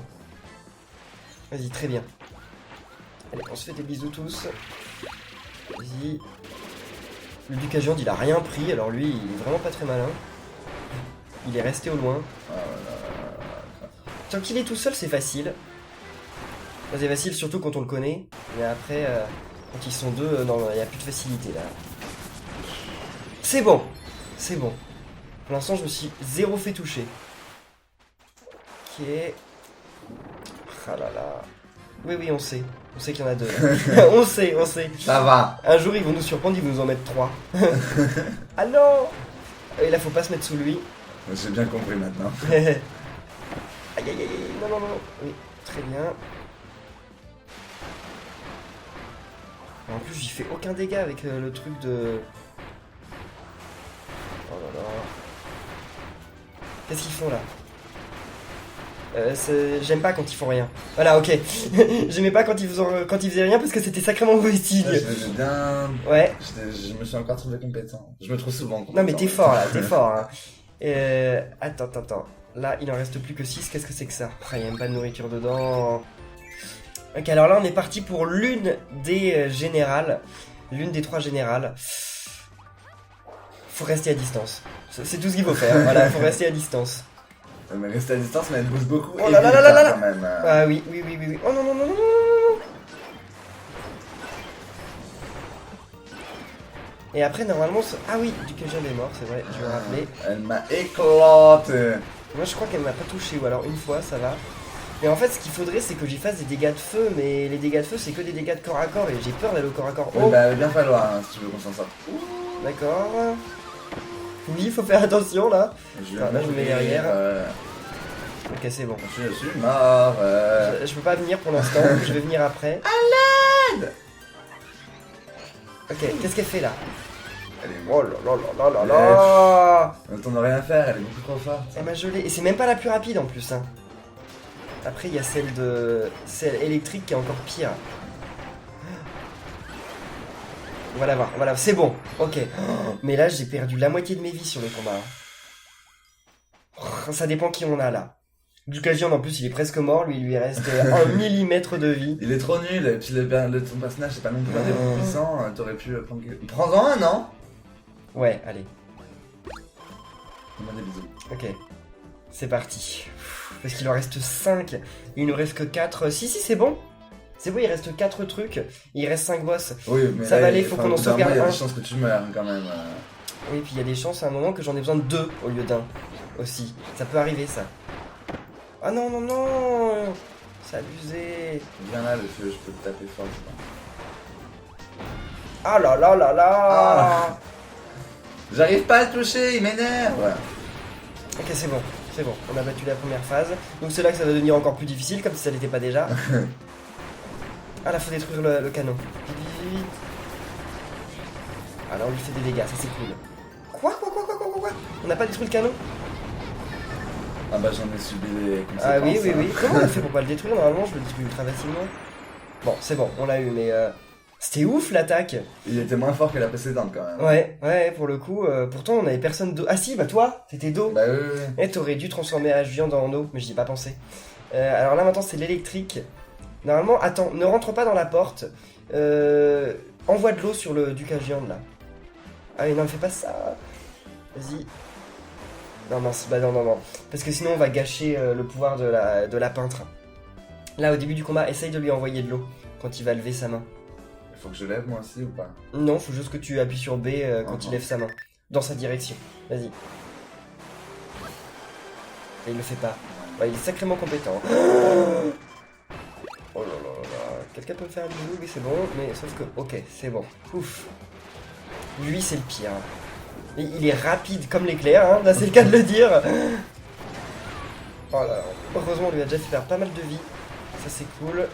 Vas-y, très bien. Allez, on se fait des bisous tous. Vas-y. Le duc Agiande, il a rien pris, alors lui, il est vraiment pas très malin. Il est resté au loin. Ah là. Tant qu'il est tout seul, c'est facile. C'est facile, surtout quand on le connaît. Mais après, quand ils sont deux, non, il n'y a plus de facilité là. C'est bon. Pour l'instant, je me suis zéro fait toucher. Ok. Ah là là. Oui, oui, on sait. On sait qu'il y en a 2. On sait, on sait. Ça va. Un jour, ils vont nous surprendre, ils vont nous en mettre 3. Ah non! Et là, faut pas se mettre sous lui. J'ai bien compris maintenant. Aïe, aïe, aïe, non, non, non. Oui, très bien. En plus, j'y fais aucun dégât avec le truc de... Oh là là. Qu'est-ce qu'ils font là? J'aime pas quand ils font rien. Voilà, ok. J'aimais pas quand ils faisaient rien parce que c'était sacrément mauvais style. J'ai bien. Ouais. Je me suis encore trouvé compétent. Je me trouve souvent compétent. Non mais t'es fort là, t'es fort. Hein. Attends. Là, il en reste plus que 6. Qu'est-ce que c'est que ça? Ah, il y a même pas de nourriture dedans. Ok, alors là, on est parti pour l'une des générales. L'une des 3 générales. Faut rester à distance. C'est tout ce qu'il faut faire. Voilà, faut rester à distance. Mais rester à distance, mais elle booste beaucoup. Oh là là là là là quand même. Ah oui. Oh non, non, non, non, non. Et après, normalement... Ah oui, du Cajun est mort, c'est vrai, je vais me rappeler. Elle m'a éclaté. Moi, je crois qu'elle m'a pas touché, ou alors une fois, ça va. Mais en fait, ce qu'il faudrait, c'est que j'y fasse des dégâts de feu, mais les dégâts de feu, c'est que des dégâts de corps à corps, et j'ai peur d'aller au corps à corps. Oui, bah, il va bien falloir, hein, si tu veux qu'on s'en sorte. D'accord. Oui, il faut faire attention, là. Là, je me mets derrière. Ok, c'est bon. Je suis mort. Je peux pas venir pour l'instant, je vais venir après. À l'aide. Ok, qu'est-ce qu'elle fait là? Elle est Oh là là là là là là. On t'en a rien à faire, elle est beaucoup trop forte. Elle m'a gelé, et c'est même pas la plus rapide en plus. Hein. Après, il y a celle électrique qui est encore pire. Voilà, c'est bon, ok. Mais là, j'ai perdu la moitié de mes vies sur le combat. Ça dépend qui on a là. Ducagion en plus il est presque mort, lui il lui reste 1 millimètre de vie. Il est trop nul, et puis ton personnage c'est pas non plus un des plus puissants, t'aurais pu prendre... Prends-en un, non? Ouais, allez. Fais-moi des bisous. Ok, c'est parti. Parce qu'il en reste 5, il nous reste que 4. Si, c'est bon. C'est bon, il reste 4 trucs, il reste 5 boss. Oui, mais ça va aller, faut qu'on en sauvegarde un. Il y a un. des chances que tu meurs quand même. Oui, puis il y a des chances à un moment que j'en ai besoin de 2 au lieu d'1 aussi. Ça peut arriver ça. Ah non, non, non. C'est abusé. Viens là, le feu, je peux te taper fort, je crois. Ah là là là là. Ah. J'arrive pas à le toucher, il m'énerve. Ok, c'est bon, on a battu la première phase. Donc c'est là que ça va devenir encore plus difficile, comme si ça n'était pas déjà. Ah là, faut détruire le canon. Vite. Ah là, on lui fait des dégâts, ça c'est cool. Quoi? On n'a pas détruit le canon? Ah bah j'en ai subi les conséquences. Ah oui. Comment on a fait pour pas le détruire? Normalement, je le détruis ultra facilement. Bon, c'est bon, on l'a eu, mais c'était ouf l'attaque. Il était moins fort que la précédente quand même. Ouais, pour le coup. Pourtant, on avait personne d'eau. Ah si, bah toi, t'étais d'eau. Bah oui. Et t'aurais dû transformer H-Viande en eau, mais j'y ai pas pensé. Alors là, maintenant, c'est l'électrique. Normalement, attends, ne rentre pas dans la porte. Envoie de l'eau sur le Ducagion là. Ah mais non, fais pas ça. Vas-y. Non, non. Parce que sinon, on va gâcher le pouvoir de la peintre. Là, au début du combat, essaye de lui envoyer de l'eau quand il va lever sa main. Faut que je lève moi aussi ou pas? Non, faut juste que tu appuies sur B quand il lève sa main. Dans sa direction. Vas-y. Et il le fait pas. Ouais, il est sacrément compétent. Oh là là là. Quelqu'un peut me faire un bisou? Oui, c'est bon. Mais sauf que... Ok, c'est bon. Ouf. Lui, c'est le pire. Et il est rapide comme l'éclair, hein. Là, c'est le cas de le dire. Oh là. Heureusement, on lui a déjà fait perdre pas mal de vie. Ça, c'est cool.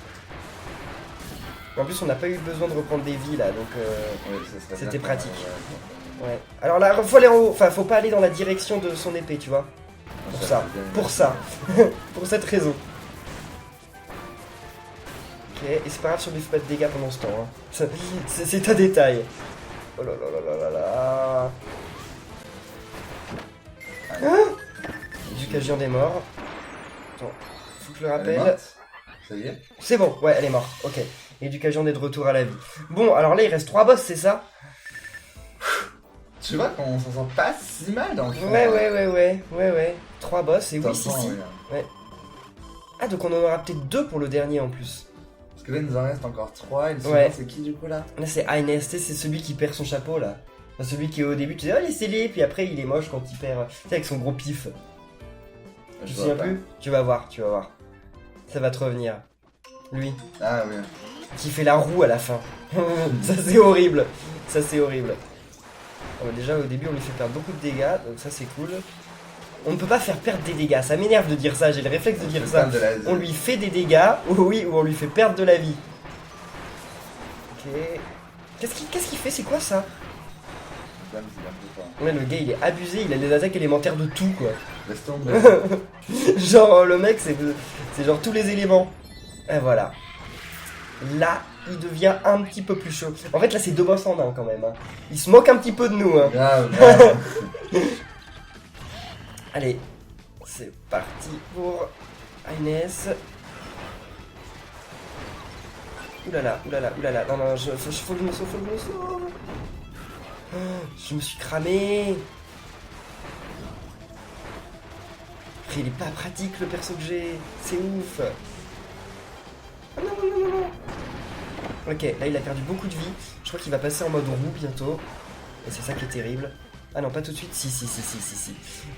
En plus, on n'a pas eu besoin de reprendre des vies, là. Donc, Oui, c'était pratique. Ouais. Alors là, faut aller en haut. Enfin, faut pas aller dans la direction de son épée, tu vois. Pour ça. Pour cette raison. Ok, et c'est pas grave si on lui fait pas de dégâts pendant ce temps. Hein. C'est un détail. Oh là là là là là là. Ah, Ducagion est mort. Attends, faut que je le rappelle. Ça y est. C'est bon, ouais, elle est morte. Ok. Et Ducagion est de retour à la vie. Bon, alors là, il reste 3 boss, c'est ça? Tu vois qu'on s'en sort pas si mal dans le fond. Ouais. 3 boss, et oui, si. Ouais. Ah, donc on en aura peut-être 2 pour le dernier en plus. Parce que là, il nous en reste encore 3. Et le Ouais. c'est qui du coup là? Là, c'est ANST, c'est celui qui perd son chapeau là. Enfin, celui qui est au début, tu dis, oh, laissez-les, puis après, il est moche quand il perd. Tu sais, avec son gros pif. Tu te souviens plus? Tu vas voir. Ça va te revenir. lui, Ah oui. qui fait la roue à la fin. Ça c'est horrible. Ça c'est horrible. Alors, déjà au début on lui fait perdre beaucoup de dégâts, donc ça c'est cool. On ne peut pas faire perdre des dégâts, ça m'énerve de dire ça, j'ai le réflexe de dire ça. On lui fait des dégâts, oui, ou on lui fait perdre de la vie. Ok. Qu'est-ce qu'il fait? C'est quoi ça? Ouais, le gars il est abusé, il a des attaques élémentaires de tout quoi. Laisse tomber. Genre le mec c'est genre tous les éléments. Et voilà. Là il devient un petit peu plus chaud. En fait là c'est deux boss en un quand même. Hein. Il se moque un petit peu de nous. Hein. Grave, grave. Allez, c'est parti pour Inès. Oulala, oulala, oulala. Non, non, faut que je me sauve, faut que je me sauve. Oh, je me suis cramé. Après, il est pas pratique le perso que j'ai. C'est ouf. Ah non, non, non, non. Ok, là il a perdu beaucoup de vie. Je crois qu'il va passer en mode roue bientôt. Et c'est ça qui est terrible. Ah non, pas tout de suite. Si.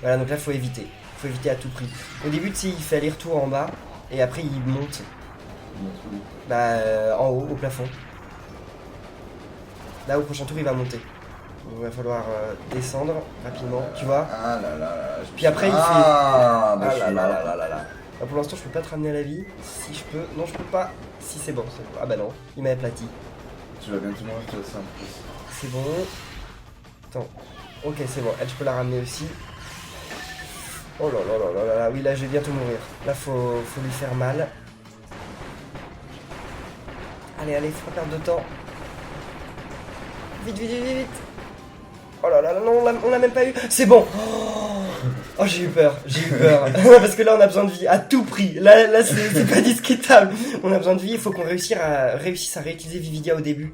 Voilà, donc là faut éviter. Faut éviter à tout prix. Au début, tu sais, il fait aller-retour en bas. Et après, il monte. Bah, en haut, au plafond. Là, au prochain tour, il va monter. Donc, il va falloir descendre rapidement, tu vois. Ah là là là. Puis après, il fait. Ah, bah, Ah je là suis là mort. là là là là. Là, pour l'instant, je peux pas te ramener à la vie. Si je peux. Non, je peux pas. Si, c'est bon. Ah bah non, il m'a aplati. Tu vas bientôt mourir, toi aussi en plus. C'est bon. Attends. Ok, c'est bon. Elle, je peux la ramener aussi. Oh là là là là là là. Oui, là, je vais bientôt mourir. Là, faut lui faire mal. Allez, allez, faut pas perdre de temps. Vite, vite, vite, vite. Oh là là, non, on l'a même pas eu. C'est bon. Oh, j'ai eu peur, Parce que là, on a besoin de vie à tout prix. Là c'est pas discutable. On a besoin de vie, il faut qu'on réussisse à réutiliser Vividia au début.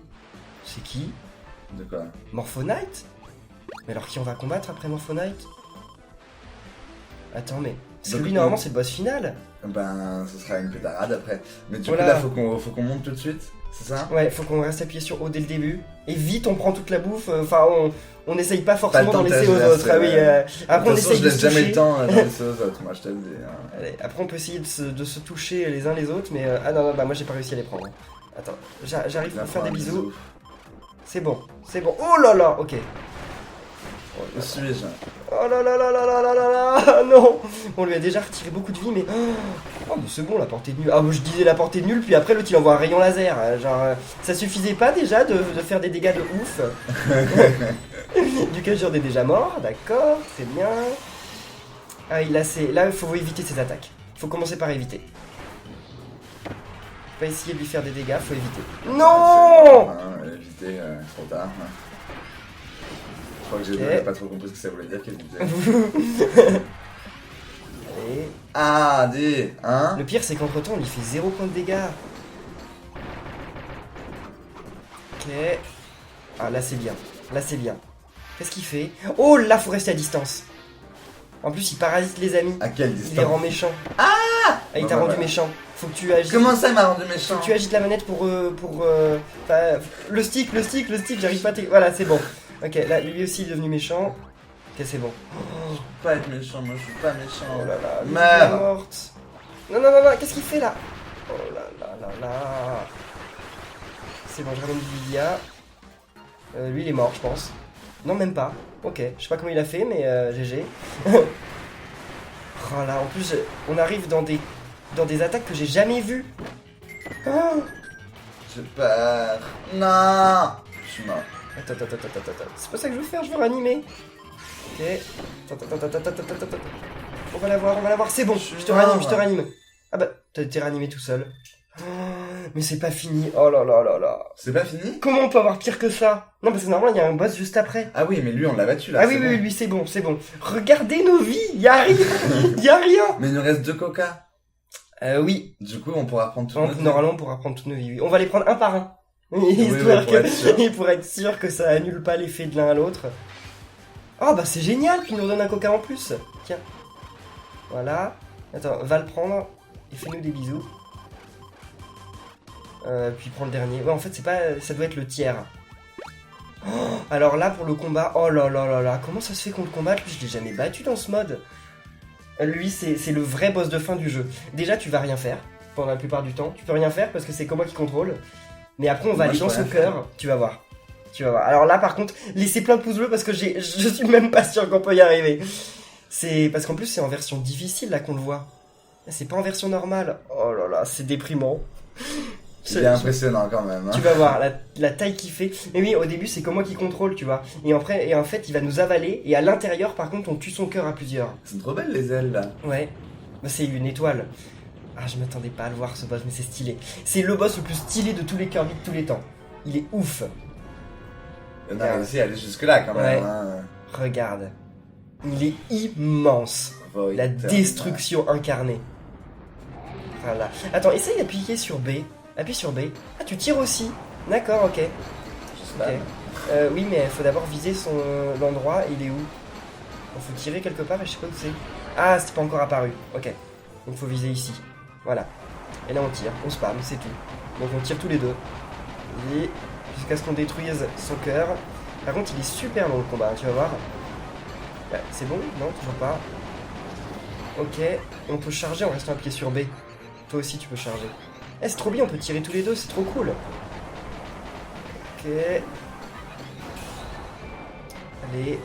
C'est qui? De quoi? Morphonite? Mais alors qui on va combattre après Morphonite? Attends, mais... C'est lui, normalement, c'est le boss final. Ben, ce sera une pétarade après. Mais du Voilà. coup, là, faut qu'on monte tout de suite, c'est ça? Ouais, faut qu'on reste appuyé sur O dès le début. Et vite, on prend toute la bouffe. Enfin, on n'essaye pas Pas forcément le temps d'en de laisser aux tergiverser, autres. Ah oui, ouais. après, on De toute façon, essaye je de se laisse jamais toucher. le temps d'en laisser aux autres, moi je te le dis. Hein. Allez, après, on peut essayer de se toucher les uns les autres. Mais ah non, bah moi, j'ai pas réussi à les prendre. Attends, j'arrive Viens pour faire des un bisous. bisou. C'est bon, c'est bon. Oh là là, ok. Où suis-je? Oh là là là là là là là là. Non. On lui a déjà retiré beaucoup de vie, mais... Oh, mais c'est bon, la portée de nulle. Ah, moi, je disais la portée de nulle, puis après, l'autre, il envoie un rayon laser. Genre, ça suffisait pas déjà de faire des dégâts de ouf. Duquel j'en ai déjà mort, d'accord, c'est bien. Ah, là, il faut éviter ses attaques. Faut commencer par éviter. Faut pas essayer de lui faire des dégâts, faut éviter. Non. Éviter, trop tard. Je crois que j'ai Ok. pas trop compris ce que ça voulait dire qu'éviter. Allez. Ah, dis, hein? Le pire, c'est qu'entre temps, on lui fait 0 points de dégâts. Ok. Ah, là, c'est bien. Là, c'est bien. Qu'est-ce qu'il fait? Oh, là, faut rester à distance. En plus, il parasite les amis. À quelle Il les distance? rend méchants. Ah, il t'a Bah, rendu voilà. méchant. Faut que tu agisses. Comment ça, il m'a rendu méchant? Faut que tu agites la manette pour le stick, j'arrive pas à voilà, c'est bon. Ok, là, lui aussi est devenu méchant. Ok, c'est bon. Je peux pas être méchant, moi je suis pas méchant. Oh là là, lui, Merde. il est morte. Non, non, non, non, qu'est-ce qu'il fait là? Oh là là là là. C'est bon, je ramène Vividia. Lui, il est mort, je pense. Non, même pas. Ok, je sais pas comment il a fait, mais GG. Oh là, en plus, on arrive dans des attaques que j'ai jamais vues. Oh. J'ai peur. Non. Je suis mort. Attends. C'est pas ça que je veux faire, je veux ranimer. Ok. Attends. On va l'avoir. C'est bon, je te ranime. Ah bah, t'as été ranimé tout seul. Oh, mais c'est pas fini. Oh là là là là. C'est pas fini? Comment on peut avoir pire que ça? Non, parce que normalement, il y a un boss juste après. Ah oui, mais lui, on l'a battu là. Ah oui, c'est bon. lui, c'est bon. Regardez nos vies, y a rien. Mais il nous reste 2 coca. Oui. Du coup, on pourra prendre tout notre Normalement, on pourra prendre toutes nos vies. Oui. On va les prendre un par un. oui, Pour être sûr que ça annule pas l'effet de l'un à l'autre. Oh bah c'est génial qu'il nous donne un coca en plus. Tiens. Voilà. Attends, va le prendre et fais-nous des bisous. Puis prends le dernier. Ouais, en fait, ça doit être le tiers. Oh, alors là, pour le combat, oh là là là là, comment ça se fait qu'on le combatte? Lui, je l'ai jamais battu dans ce mode. Lui, c'est le vrai boss de fin du jeu. Déjà, tu vas rien faire. pendant la plupart du temps. Tu peux rien faire parce que c'est comme moi qui contrôle. Mais après, on va Moi, aller je dans peux son rien faire. cœur. Tu vas voir. Tu vas voir. Alors là, par contre, laissez plein de pouces bleus parce que je suis même pas sûr qu'on peut y arriver. C'est parce qu'en plus, c'est en version difficile là qu'on le voit. C'est pas en version normale. Oh là là, c'est déprimant. Il est impressionnant quand même. Hein. Tu vas voir la taille qu'il fait. Mais oui, au début, c'est comme moi qui contrôle, tu vois. Et en fait, il va nous avaler. Et à l'intérieur, par contre, on tue son cœur à plusieurs. C'est trop belles les ailes là. Ouais. Bah, c'est une étoile. Ah, je m'attendais pas à le voir ce boss, mais c'est stylé. C'est le boss le plus stylé de tous les Kirby de tous les temps. Il est ouf. On a réussi à aller jusque là quand même. Ouais. Hein. Regarde. Il est immense. Void La Terminal. destruction incarnée. Voilà. Attends, essaye d'appuyer sur B. Appuie sur B. Ah, tu tires aussi. D'accord, ok. Je sais pas. Ok. Oui, mais il faut d'abord viser l'endroit. Il est où? Il faut tirer quelque part et je sais pas où c'est. Ah, c'est pas encore apparu. Ok. Donc il faut viser ici. Voilà. Et là on tire, on spam, c'est tout. Donc on tire tous les deux. Et jusqu'à ce qu'on détruise son cœur. Par contre, il est super long le combat, hein, tu vas voir. Ouais, c'est bon? Non, toujours pas. Ok. On peut charger en restant appuyé sur B. Toi aussi tu peux charger. Eh, c'est trop bien, on peut tirer tous les deux, c'est trop cool. Ok. Allez.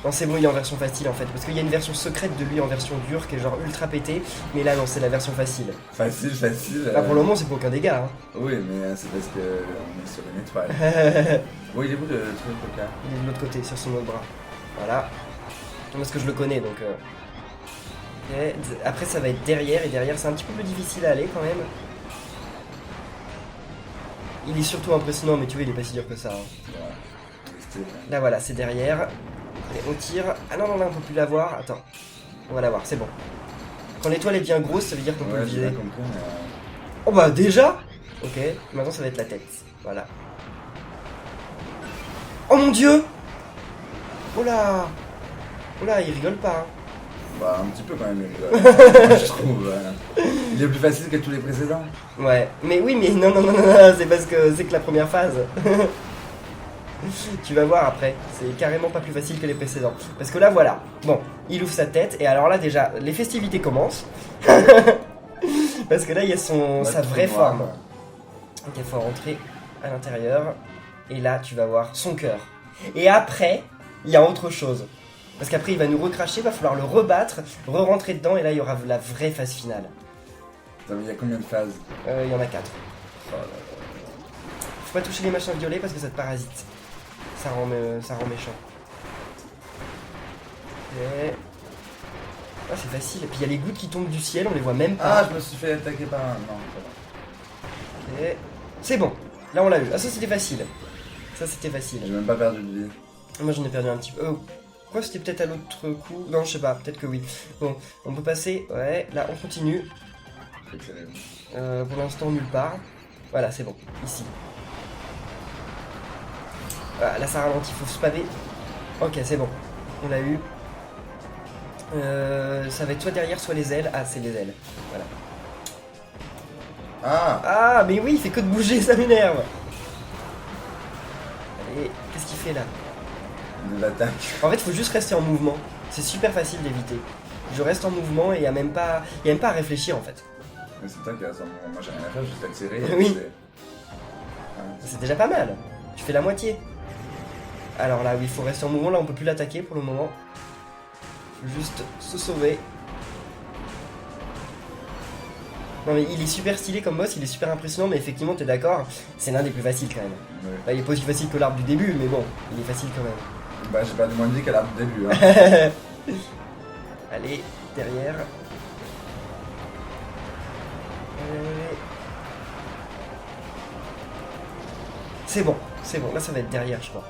Non, c'est bon, il est en version facile en fait. Parce qu'il y a une version secrète de lui en version dure qui est genre ultra pété. Mais là, non, c'est la version facile. Facile, facile. Là, pour le moment, c'est pour aucun dégât. Hein. Oui, mais c'est parce que on est sur une étoile. Oui, il est où le truc là? Il est de l'autre côté, sur son autre bras. Voilà. Non, parce que je le connais donc. Ok. Après, ça va être derrière. Et derrière, c'est un petit peu plus difficile à aller quand même. Il est surtout impressionnant, mais tu vois, il est pas si dur que ça. Hein. Ouais. Là, voilà, c'est derrière. Et on tire. Ah non, non, là, on peut plus l'avoir. Attends. On va l'avoir, c'est bon. Quand l'étoile est bien grosse, ça veut dire qu'on peut le Ouais, j'ai viser. bien compris, mais... Oh bah déjà. Ok, maintenant ça va être la tête. Voilà. Oh mon dieu. Oh là. Oh là, il rigole pas. Hein. Bah, un petit peu quand même, moi, je trouve. Il est plus facile que tous les précédents. Ouais, mais oui, mais non, non, non, non, non, c'est parce que c'est que la première phase. Tu vas voir après, c'est carrément pas plus facile que les précédents. Parce que là, voilà, bon, il ouvre sa tête, et alors là, déjà, les festivités commencent. Parce que là, il y a sa vraie forme. Ok, il faut rentrer à l'intérieur, et là, tu vas voir son cœur. Et après, il y a autre chose. Parce qu'après, il va nous recracher, il va falloir le rebattre, re-rentrer dedans, et là, il y aura la vraie phase finale. Attends, mais il y a combien de phases? Il y en a 4. Oh là là. Faut pas toucher les machins violets parce que ça te parasite. Ça rend méchant. Ok. Ah, c'est facile. Et puis il y a les gouttes qui tombent du ciel, on les voit même pas. Ah, je me suis fait attaquer par un... Non, c'est bon. Ok. C'est bon. Là, on l'a eu. Ah, ça, c'était facile. Ça, c'était facile. J'ai même pas perdu de vie. Moi, j'en ai perdu un petit peu. Quoi, c'était peut-être à l'autre coup? Non, je sais pas. Peut-être que oui. Bon, on peut passer. Ouais, là, on continue. Excellent. Pour l'instant, nulle part. Voilà, c'est bon. Ici. Voilà, là, ça ralentit. Faut spammer. Ok, c'est bon. On l'a eu. Ça va être soit derrière, soit les ailes. Ah, c'est les ailes. Voilà. Ah, Ah, mais oui, il fait que de bouger, ça m'énerve. Allez, qu'est-ce qu'il fait là? de l'attaque. En fait, il faut juste rester en mouvement. C'est super facile d'éviter. Je reste en mouvement et il n'y a même pas à réfléchir en fait. Mais c'est toi qui reste en mouvement. Moi j'ai rien à faire, juste à tirer. Et Oui. c'est- Ah, C'est déjà pas mal. Tu fais la moitié. Alors là, oui, il faut rester en mouvement. Là, on peut plus l'attaquer pour le moment. Faut juste se sauver. Non mais il est super stylé comme boss, il est super impressionnant, mais effectivement, t'es d'accord, c'est l'un des plus faciles quand même. ouais. Là, il est pas aussi facile que l'arbre du début, mais bon, il est facile quand même. Bah j'ai perdu moins de vie qu'à l'arbre du début. Hein. Allez, derrière. C'est bon, là ça va être derrière, je crois.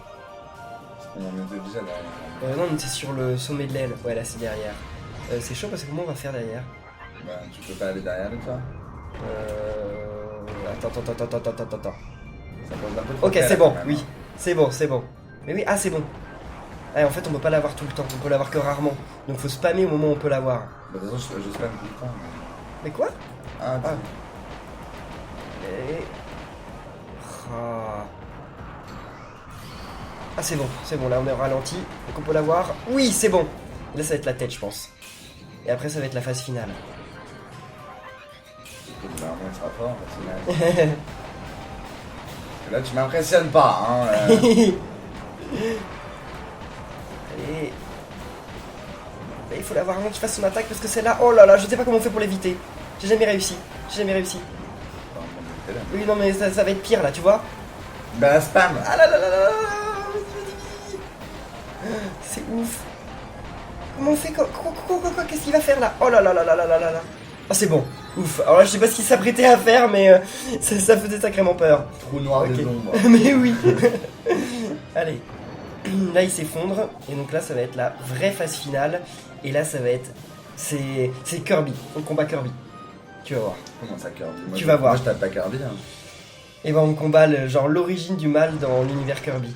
On en était déjà derrière. Non, mais c'est sur le sommet de l'aile. Ouais, là c'est derrière. C'est chaud parce que comment on va faire derrière? Bah tu peux pas aller derrière de toi. Attends. Ça pose un peu trop Ok, près, c'est là, bon, quand même, oui. C'est bon. Mais oui, ah, c'est bon. Ah, en fait, on peut pas l'avoir tout le temps, on peut l'avoir que rarement. Donc faut spammer au moment où on peut l'avoir. Bah, de toute façon, je spam tout le temps. Mais quoi? Ah, Ah. Et... Ah. Ah, c'est bon, là on est au ralenti. Donc on peut l'avoir. Oui, c'est bon. Là, ça va être la tête, je pense. Et après, ça va être la phase finale. il sera fort, parce que là, tu m'impressionnes pas, hein. Allez. Là, il faut l'avoir avant qu'il fasse son attaque parce que celle-là, oh là là, je sais pas comment on fait pour l'éviter. J'ai jamais réussi. Oui, non, mais ça va être pire là, tu vois. Bah, spam. Ah là là là là là. C'est ouf. Comment on fait quoi? Qu'est-ce qu'il va faire là? Oh là là là là là là là là. Oh, c'est bon. Ouf. Alors là, je sais pas ce qu'il s'apprêtait à faire, mais ça faisait sacrément peur. Trou noir des ombres. Mais oui. Allez. Là, il s'effondre. Et donc là, ça va être la vraie phase finale. Et là, ça va être... C'est Kirby. On combat Kirby. Tu vas voir. Comment ça, Kirby? Tu vas voir. Moi, je tape pas Kirby. Hein. Et ben, on combat l'origine du mal dans l'univers Kirby.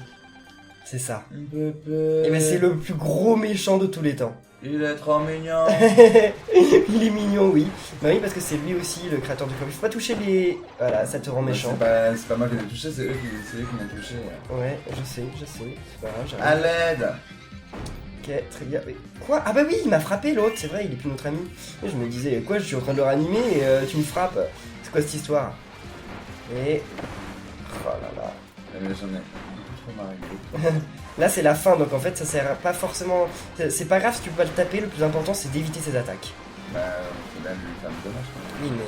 C'est ça. Et ben, c'est le plus gros méchant de tous les temps. Il est trop mignon. Il est mignon, oui. Bah oui, parce que c'est lui aussi le créateur du Kirby. Faut pas toucher les... Voilà, ça te rend méchant. C'est pas moi qui l'ai touché, c'est eux qui m'ont touché. Ouais, je sais. C'est pas grave, à l'aide. Ok, très bien. Mais quoi? Ah bah oui, il m'a frappé l'autre, c'est vrai, il est plus notre ami. Et je me disais, quoi, je suis en train de le ranimer et tu me frappes. C'est quoi cette histoire? Et... Oh là là. Mais j'en ai trop marre. Là c'est la fin, donc en fait ça sert pas forcément... C'est pas grave si tu peux pas le taper, le plus important c'est d'éviter ses attaques. Bah, faut même lui faire du dommage. Oui, mais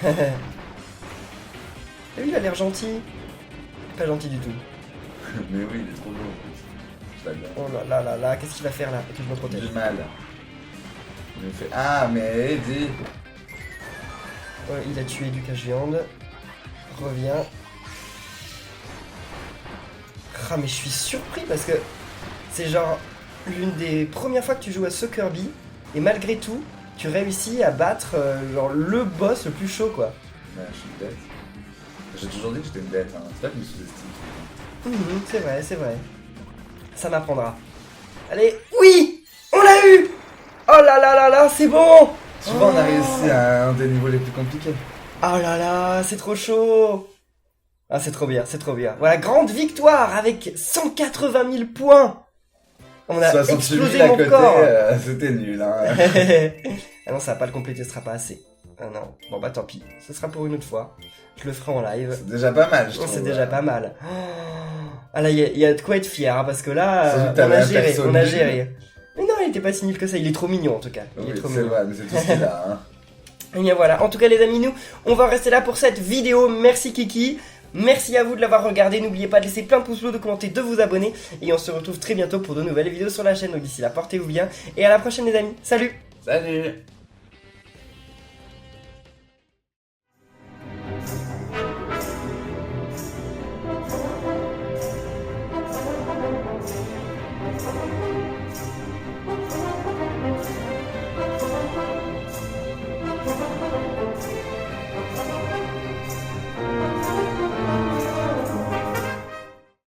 ok. Et lui il a l'air gentil. Pas gentil du tout. Mais oui, il est trop beau en plus. Je l'adore. Oh là là là là, qu'est-ce qu'il va faire là? Que je me protège. Du mal. Il me fait... Ah, mais Eddie. Ouais, il a tué Lucas Viande. Reviens. Ah mais je suis surpris parce que c'est genre l'une des premières fois que tu joues à ce Kirby et malgré tout tu réussis à battre genre le boss le plus chaud quoi. Ouais, je suis bête. J'ai toujours dit que j'étais une bête, hein. C'est pas que je me sous-estime. C'est vrai. Ça m'apprendra. Allez, oui, on l'a eu. Oh là là là là, c'est bon. Souvent on a réussi à un des niveaux les plus compliqués. Oh là là, c'est trop chaud. Ah, c'est trop bien. Voilà, grande victoire avec 180 000 points. On a explosé mon corps. C'était nul, hein. Ah non, ça va pas le compléter, ce sera pas assez. Ah non, bon bah tant pis. Ce sera pour une autre fois. Je le ferai en live. C'est déjà pas mal, je trouve. C'est déjà pas mal. Ah là, il y a de quoi être fier, hein, parce que là, on a géré. Mais non, il était pas si nul que ça. Il est trop mignon en tout cas. Il est trop mignon. C'est vrai, mais c'est tout ce qu'il a, hein. Et bien voilà, en tout cas les amis, nous, on va rester là pour cette vidéo. Merci Kiki. Merci à vous de l'avoir regardé, n'oubliez pas de laisser plein de pouces bleus, de commenter, de vous abonner. Et on se retrouve très bientôt pour de nouvelles vidéos sur la chaîne. Donc d'ici là, portez-vous bien. Et à la prochaine les amis, salut. Salut.